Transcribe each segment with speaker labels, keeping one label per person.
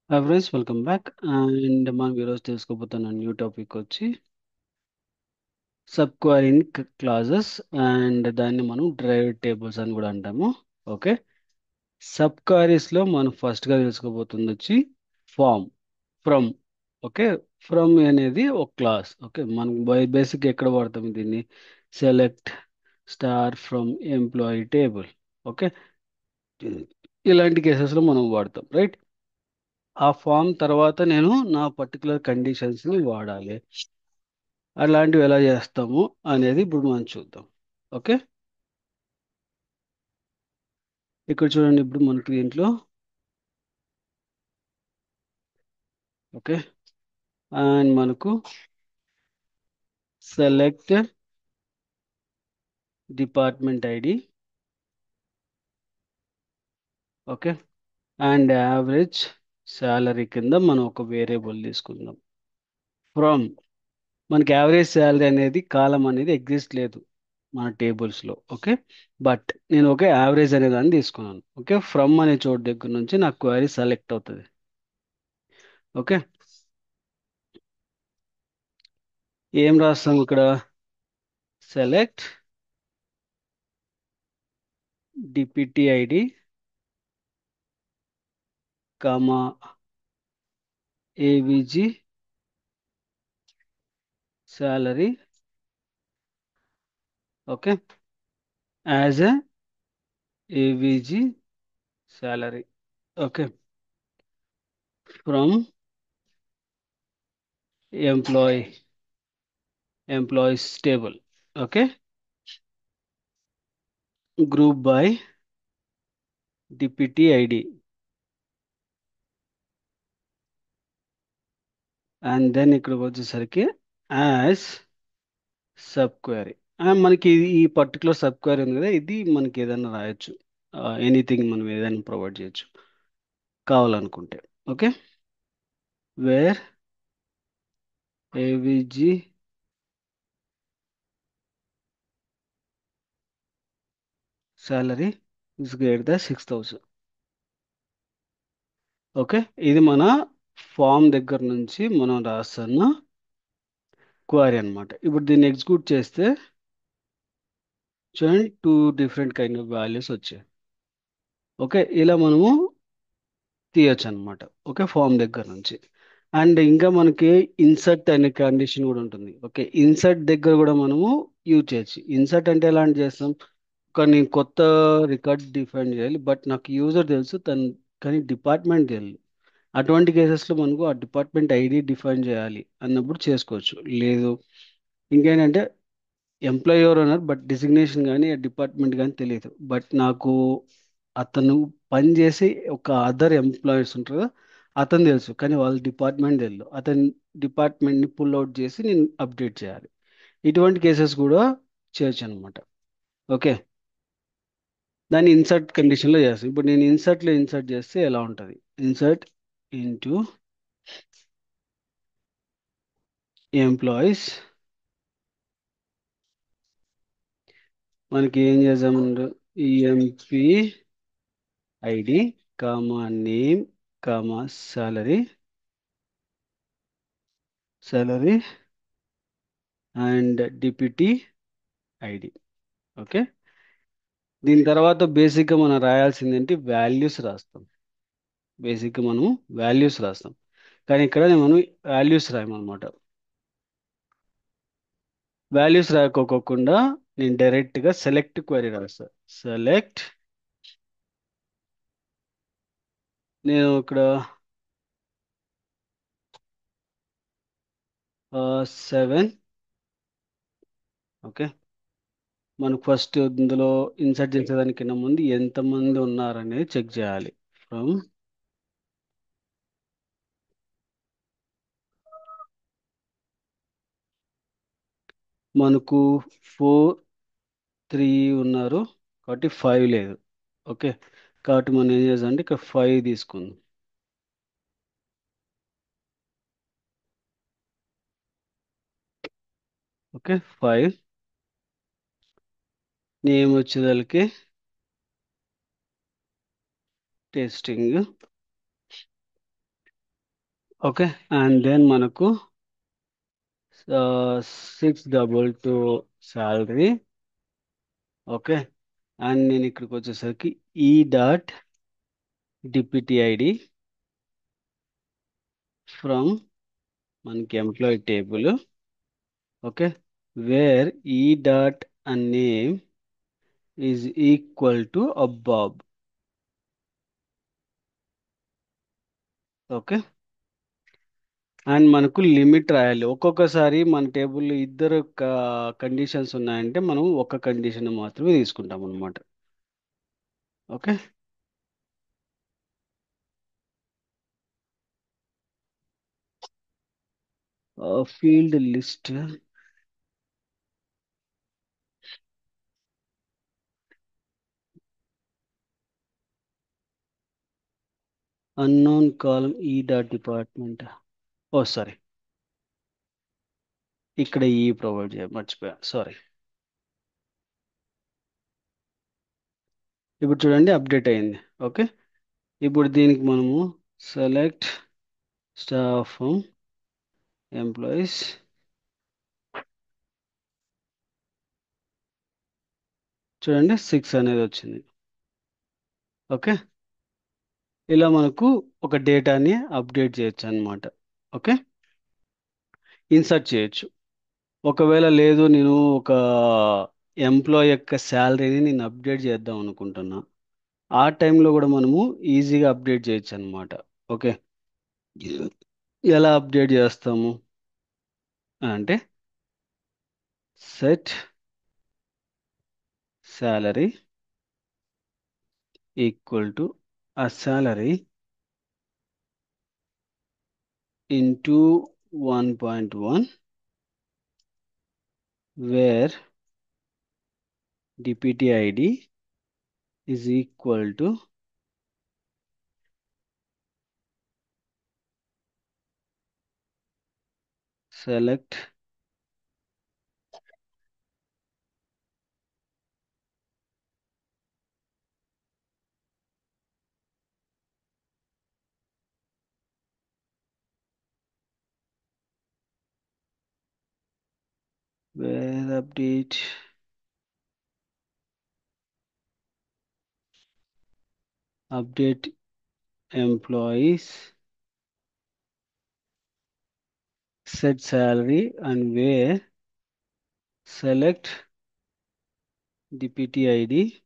Speaker 1: Hi friends, welcome back. And మనం ఈరోజు తెలుసుకోబోతున్న new topic వచ్చి సబ్ క్వైరీన్ క్లాజెస్. అండ్ దాన్ని మనం డ్రైవ్ టేబుల్స్ అని కూడా అంటాము. ఓకే. సబ్ క్వైరీస్లో మనం ఫస్ట్గా తెలుసుకోబోతుంది వచ్చి ఫామ్, ఫ్రమ్. ఓకే. ఫ్రమ్ అనేది ఒక క్లాస్. ఓకే, మనం బేసిక్ ఎక్కడ వాడతాం దీన్ని? Select star from employee table. Okay, ఇలాంటి కేసెస్లో మనం వాడతాం, రైట్? ఆ ఫామ్ తర్వాత నేను నా పర్టికులర్ కండిషన్స్ని వాడాలి. అలాంటివి ఎలా చేస్తాము అనేది ఇప్పుడు మనం చూద్దాం. ఓకే, ఇక్కడ చూడండి. ఇప్పుడు మనకి దీంట్లో ఓకే, అండ్ మనకు select department ID. Okay, and average salary కింద మనం ఒక వేరియబుల్ తీసుకుందాం. ఫ్రమ్, మనకి యావరేజ్ శాలరీ అనేది కాలం అనేది ఎగ్జిస్ట్ లేదు మన టేబుల్స్లో. ఓకే, బట్ నేను ఒక యావరేజ్ అనే దాన్ని తీసుకున్నాను. ఓకే, ఫ్రమ్ అనే చోటు దగ్గర నుంచి నాకు క్వైరీ సెలెక్ట్ అవుతుంది. ఓకే, ఏం రాస్తాం ఇక్కడ? Select DPT ID comma AVG salary. Okay, as a AVG salary. Okay, from employee employees table. Okay, group by DPT ID. And then ఇక్కడికి వచ్చేసరికి యాజ్ సబ్ క్వైరీ. మనకి ఈ పర్టికులర్ సబ్ క్వైరీ ఉంది కదా, ఇది మనకి ఏదైనా రాయొచ్చు. ఎనీథింగ్ మనం ఏదైనా ప్రొవైడ్ చేయొచ్చు కావాలనుకుంటే. Okay, where AVG salary is greater the 6,000. Okay, ఇది మన ఫామ్ దగ్గర నుంచి మనం రాస్తున్న క్వైరీ అన్నమాట. ఇప్పుడు దీన్ని ఎగ్జిక్యూట్ చేస్తే చూడండి, two different kind of values వచ్చాయి. ఓకే, ఇలా మనము తీయచ్చు అనమాట. ఓకే, ఫామ్ దగ్గర నుంచి. అండ్ ఇంకా మనకి ఇన్సర్ట్ అనే కండిషన్ కూడా ఉంటుంది. ఓకే, ఇన్సర్ట్ దగ్గర కూడా మనము యూజ్ చేయొచ్చు. ఇన్సర్ట్ అంటే ఎలాంటి చేస్తాం? కానీ కొత్త రికార్డ్ డిఫైన్ చేయాలి, బట్ నాకు యూజర్ తెలుసు తను, కానీ డిపార్ట్మెంట్ తెలియదు. అటువంటి కేసెస్లో మనకు ఆ డిపార్ట్మెంట్ ఐడి డిఫైన్ చేయాలి అన్నప్పుడు చేసుకోవచ్చు. లేదు, ఇంకేంటంటే ఎంప్లాయీ ఎవరు అన్నారు, బట్ డిసిగ్నేషన్ కానీ డిపార్ట్మెంట్ కానీ తెలియదు, బట్ నాకు అతను పని చేసి ఒక అదర్ ఎంప్లాయీస్ ఉంటారు కదా, అతను తెలుసు, కానీ వాళ్ళ డిపార్ట్మెంట్ తెలియదు. అతని డిపార్ట్మెంట్ని పుల్ అవుట్ చేసి నేను అప్డేట్ చేయాలి. ఇటువంటి కేసెస్ కూడా చేయొచ్చు అనమాట. ఓకే, దాన్ని ఇన్సర్ట్ కండిషన్లో చేస్తాను. ఇప్పుడు నేను ఇన్సర్ట్లో ఇన్సర్ట్ చేస్తే ఎలా ఉంటుంది? Insert into employees. మనకి ఏం చేద్దాం? EMP ID comma name comma salary and deputy ID. Okay, దీని తర్వాత బేసిక్గా మనం రాయాల్సింది ఏంటి? వాల్యూస్ రాస్తాం. బేసిక్గా మనం వాల్యూస్ రాస్తాం, కానీ ఇక్కడ మనం వాల్యూస్ రాయమన్నమాట. వాల్యూస్ రాయకోకుండా నేను డైరెక్ట్గా సెలెక్ట్ క్వైరీ రాస్తాను. సెలెక్ట్, నేను ఇక్కడ 7. ఓకే, మనకు ఫస్ట్ ఇందులో ఇన్సర్ట్ చేసేదానికన్నా ముందు ఎంతమంది ఉన్నారనేది చెక్ చేయాలి. ఫ్రమ్ మనకు 4, 3 ఉన్నారు, కాబట్టి 5 లేదు. ఓకే, కాబట్టి మనం ఏం చేద్దాం అంటే ఇక్కడ 5 తీసుకుందాం. ఓకే, 5. నేమ్ వచ్చేదానికి టెస్టింగ్. ఓకే. అండ్ దెన్ మనకు 622 శాలరీ. ఓకే. అండ్ నేను ఇక్కడికి వచ్చేసరికి e dot DPT ID from మనకి employee table. Okay. Where e dot and name is equal to అబ్బాబ్. ఓకే. అండ్ మనకు లిమిట్ రాయాలి. ఒక్కొక్కసారి మన టేబుల్లో ఇద్దరు కండిషన్స్ ఉన్నాయంటే మనం ఒక కండిషన్ మాత్రమే తీసుకుంటాం అనమాట. ఓకే. ఫీల్డ్ లిస్ట్ అన్నోన్ కాలం ఈ డాట్ డిపార్ట్మెంట్. ఓ సారీ, ఇక్కడ ఈ ప్రొవైడ్ చేయ మర్చిపోయా, సారీ. ఇప్పుడు చూడండి అప్డేట్ అయింది. ఓకే. ఇప్పుడు దీనికి మనము సెలెక్ట్ స్టాఫ్ ఎంప్లాయీస్, చూడండి 6 అనేది వచ్చింది. ఓకే. ఇలా మనకు ఒక డేటాని అప్డేట్ చేయొచ్చు అన్నమాట. ఓకే. ఇన్సర్ట్ చేయొచ్చు. ఒకవేళ లేదు నేను ఒక ఎంప్లాయ్ యొక్క శాలరీని నేను అప్డేట్ చేద్దాం అనుకుంటున్నా, ఆ టైంలో కూడా మనము ఈజీగా అప్డేట్ చేయొచ్చు అనమాట. ఓకే. ఎలా అప్డేట్ చేస్తాము అంటే సెట్ శాలరీ ఈక్వల్ టు ఆ salary into 1.1 where DPT ID is equal to select where update employees, set salary, and where select DPT ID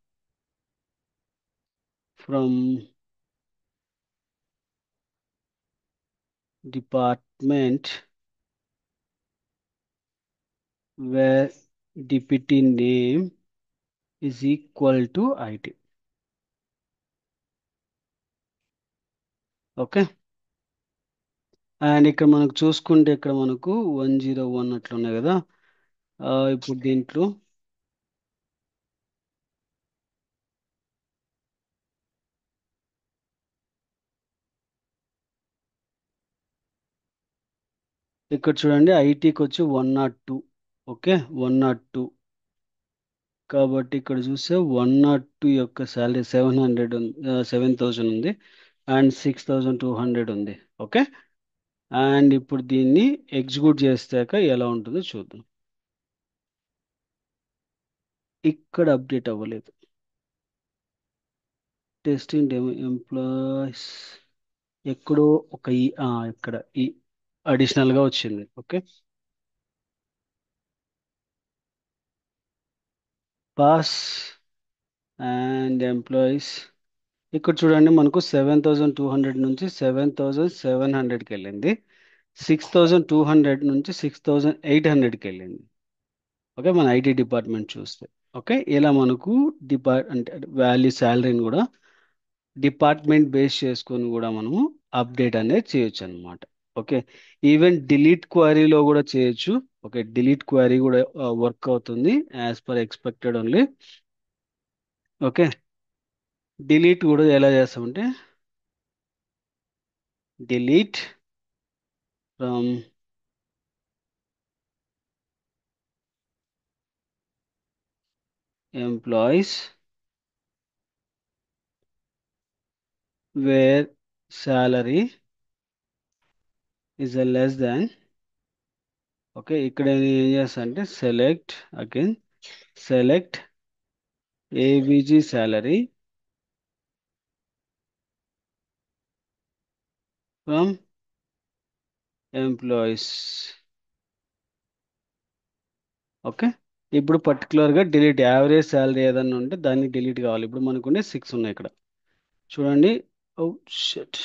Speaker 1: from department where DPT name is equal to IT. Okay. And ఇక్కడ మనకు చూసుకుంటే ఇక్కడ మనకు 101 అట్లా ఉన్నాయి కదా. ఇప్పుడు దీంట్లో ఇక్కడ చూడండి ఐటీకి వచ్చి 102. ఓకే. 102 కాబట్టి ఇక్కడ చూస్తే 102 యొక్క శాలరీ 700 7,000 ఉంది అండ్ 6,200 ఉంది. ఓకే. అండ్ ఇప్పుడు దీన్ని ఎగ్జిక్యూట్ చేస్తాక ఎలా ఉంటుందో చూద్దాం. ఇక్కడ అప్డేట్ అవ్వలేదు. టెస్టింగ్ డెమో ఎంప్లాయీస్ ఎక్కడో ఒక ఇక్కడ ఈ అడిషనల్ గా వచ్చింది. ఓకే. పాస్ అండ్ ఎంప్లాయీస్ ఇక్కడ చూడండి మనకు 7,200 నుంచి 7,700కి వెళ్ళింది. 6,200 నుంచి 6,800కి వెళ్ళింది. ఓకే. మన ఐటీ డిపార్ట్మెంట్ చూస్తే. ఓకే. ఇలా మనకు అంటే వాల్యూ శాలరీని కూడా డిపార్ట్మెంట్ బేస్ చేసుకొని కూడా మనము అప్డేట్ అనేది చేయొచ్చు అనమాట. ఓకే. ఈవెన్ డిలీట్ క్వరీలో కూడా చేయొచ్చు. ఓకే. డిలీట్ క్వరీ కూడా వర్క్ అవుతుంది as per expected only. Okay. Delete కూడా ఎలా చేస్తామంటే delete from employees where salary is a less than. Okay, ఇక్కడ నేను ఏం చేస్తా అంటే select again, select AVG salary from employees. Okay, ఇప్పుడు పర్టికులర్గా డిలీట్ యావరేజ్ శాలరీ ఏదన్నా ఉంటే దాన్ని డిలీట్ కావాలి. ఇప్పుడు మనకుండే 6 ఉన్నాయి ఇక్కడ చూడండి. Oh shut,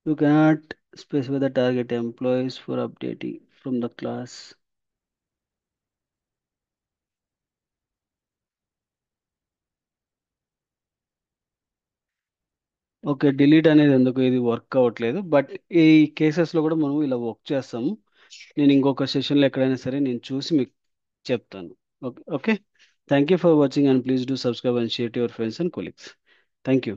Speaker 1: you cannot specify the target employees for updating from the class. Okay, delete అనేది ఎందుకు, ఇది వర్క్ అవ్వట్లేదు. బట్ ఈ కేసెస్లో కూడా మనం ఇలా వర్క్ చేస్తాము. నేను ఇంకొక సెషన్లో ఎక్కడైనా సరే నేను చూసి మీకు చెప్తాను. Okay okay, thank you for watching and please do subscribe and share to your friends and colleagues. Thank you.